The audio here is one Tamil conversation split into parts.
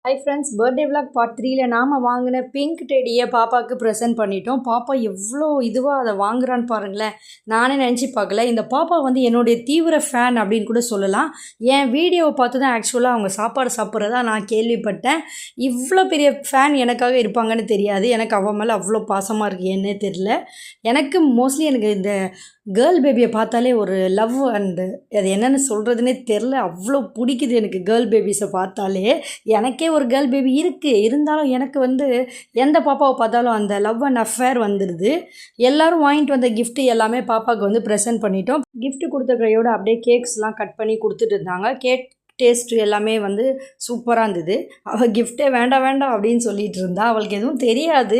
High friends, birthday vlog part 3ல நாம் வாங்கின பிங்க் டெடியை பாப்பாவுக்கு ப்ரெசென்ட் பண்ணிட்டோம். பாப்பா எவ்வளோ இதுவாக அதை வாங்குறான்னு பாருங்களேன். நானே நினச்சி பார்க்கல. இந்த பாப்பா வந்து என்னுடைய தீவிர ஃபேன் அப்படின்னு கூட சொல்லலாம். என் வீடியோவை பார்த்து தான் ஆக்சுவலாக அவங்க சாப்பாடு சாப்பிட்றதா நான் கேள்விப்பட்டேன். இவ்வளோ பெரிய ஃபேன் எனக்காக இருப்பாங்கன்னு தெரியாது. எனக்கு அவன் மேலே அவ்வளோ பாசமாக இருக்குது, என்னே தெரில. எனக்கு மோஸ்ட்லி எனக்கு இந்த கேர்ள் பேபியை பார்த்தாலே ஒரு லவ் அண்டு அது என்னென்னு சொல்கிறதுனே தெரில. அவ்வளோ பிடிக்குது எனக்கு கேர்ள் பேபிஸை பார்த்தாலே. எனக்கே ஒரு கேர்ள் பேபி இருக்குது, இருந்தாலும் எனக்கு வந்து எந்த பாப்பாவை பார்த்தாலும் அந்த லவ் அண்ட் அஃபேர் வந்துடுது. எல்லோரும் வாங்கிட்டு வந்த கிஃப்ட்டு எல்லாமே பாப்பாவுக்கு வந்து ப்ரெசென்ட் பண்ணிட்டோம். கிஃப்ட்டு கொடுத்த கையோடு அப்படியே கேக்ஸ்லாம் கட் பண்ணி கொடுத்துட்டு இருந்தாங்க. கேக் டேஸ்ட்டு எல்லாமே வந்து சூப்பராக இருந்தது. அவள் கிஃப்டே வேண்டாம் வேண்டாம் அப்படின்னு சொல்லிகிட்டு இருந்தா. அவளுக்கு எதுவும் தெரியாது.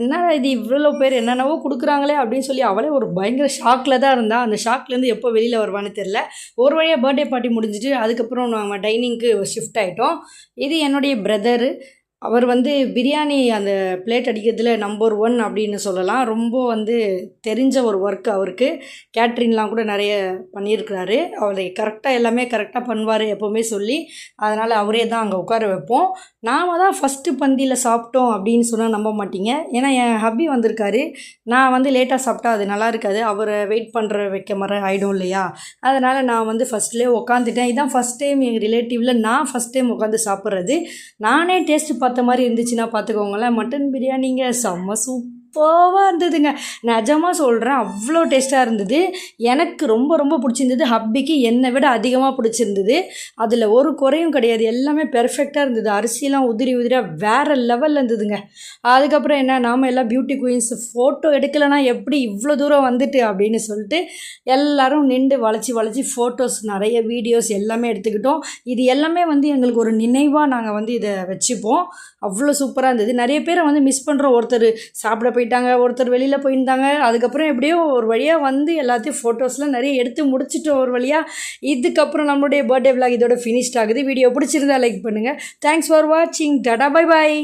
என்ன இது இவ்வளோ பேர் என்னென்னவோ கொடுக்குறாங்களே அப்படின்னு சொல்லி அவளே ஒரு பயங்கர ஷாக்கில் தான் இருந்தாள். அந்த ஷாக்லேருந்து எப்போ வெளியில் வருவான்னு தெரில. ஒரு வழியாக பர்த்டே பார்ட்டி முடிஞ்சிட்டு அதுக்கப்புறம் நாங்கள் டைனிங்க்கு ஷிஃப்ட் ஆகிட்டோம். இது என்னுடைய பிரதரு. அவர் வந்து பிரியாணி அந்த பிளேட் அடிக்கிறதுல நம்பர் 1 அப்படின்னு சொல்லலாம். ரொம்ப வந்து தெரிஞ்ச ஒரு ஒர்க் அவருக்கு. கேட்ரிங்லாம் கூட நிறைய பண்ணியிருக்கிறாரு. அவரை கரெக்டாக எல்லாமே கரெக்டாக பண்ணுவார் எப்போவுமே சொல்லி. அதனால் அவரே தான் அங்கே உட்கார வைப்போம். நாம் தான் ஃபஸ்ட்டு பந்தியில் சாப்பிட்டோம் அப்படின்னு சொன்னால் நம்ப மாட்டீங்க. ஏன்னா என் ஹப்பி வந்திருக்காரு. நான் வந்து லேட்டாக சாப்பிட்டா அது நல்லா இருக்காது, அவரை வெயிட் பண்ணுற வைக்க மாதிரி ஆகிடும் இல்லையா. அதனால் நான் வந்து ஃபஸ்ட்லேயே உட்காந்துட்டேன். இதுதான் ஃபஸ்ட் டைம் எங்கள் ரிலேட்டிவில் நான் ஃபஸ்ட் டைம் உட்காந்து சாப்பிட்றது. நானே டேஸ்ட்டு பார்த்த மாதிரி இருந்துச்சுன்னா பார்த்துக்கோங்களேன். மட்டன் பிரியாணிங்க செம்ம சூப்பராக இருந்ததுங்க. நிஜமாக சொல்கிறேன், அவ்வளோ டேஸ்ட்டாக இருந்தது. எனக்கு ரொம்ப ரொம்ப பிடிச்சிருந்தது. ஹப்பிக்கு என்னை விட அதிகமாக பிடிச்சிருந்தது. அதில் ஒரு குறையும் கிடையாது, எல்லாமே பெர்ஃபெக்டாக இருந்தது. அரிசியெலாம் உதிரி உதிரியாக வேறு லெவலில் இருந்ததுங்க. அதுக்கப்புறம் என்ன, நாம் எல்லாம் பியூட்டி குயின்ஸ் ஃபோட்டோ எடுக்கலைன்னா எப்படி இவ்வளோ தூரம் வந்துட்டு அப்படின்னு சொல்லிட்டு எல்லோரும் நின்று வளைச்சி வளைச்சி ஃபோட்டோஸ் நிறைய வீடியோஸ் எல்லாமே எடுத்துக்கிட்டோம். இது எல்லாமே வந்து எங்களுக்கு ஒரு நினைவாக நாங்கள் வந்து இதை வச்சுப்போம். அவ்வளோ சூப்பராக இருந்தது. நிறைய பேரை வந்து மிஸ் பண்ணுறோம். ஒருத்தர் சாப்பிட போயிட்டாங்க, ஒருத்தர் வெளியில் போயிருந்தாங்க. அதுக்கப்புறம் எப்படியோ ஒரு வழியாக வந்து எல்லாத்தையும் ஃபோட்டோஸ்லாம் நிறைய எடுத்து முடிச்சிட்டோம் ஒரு வழியாக. இதுக்கப்புறம் நம்மளுடைய பர்த்டே விலாக் இதோட ஃபினிஷ்ட் ஆகுது. வீடியோ பிடிச்சிருந்தா லைக் பண்ணுங்கள். தேங்க்ஸ் ஃபார் வாட்சிங். Tata, bye bye.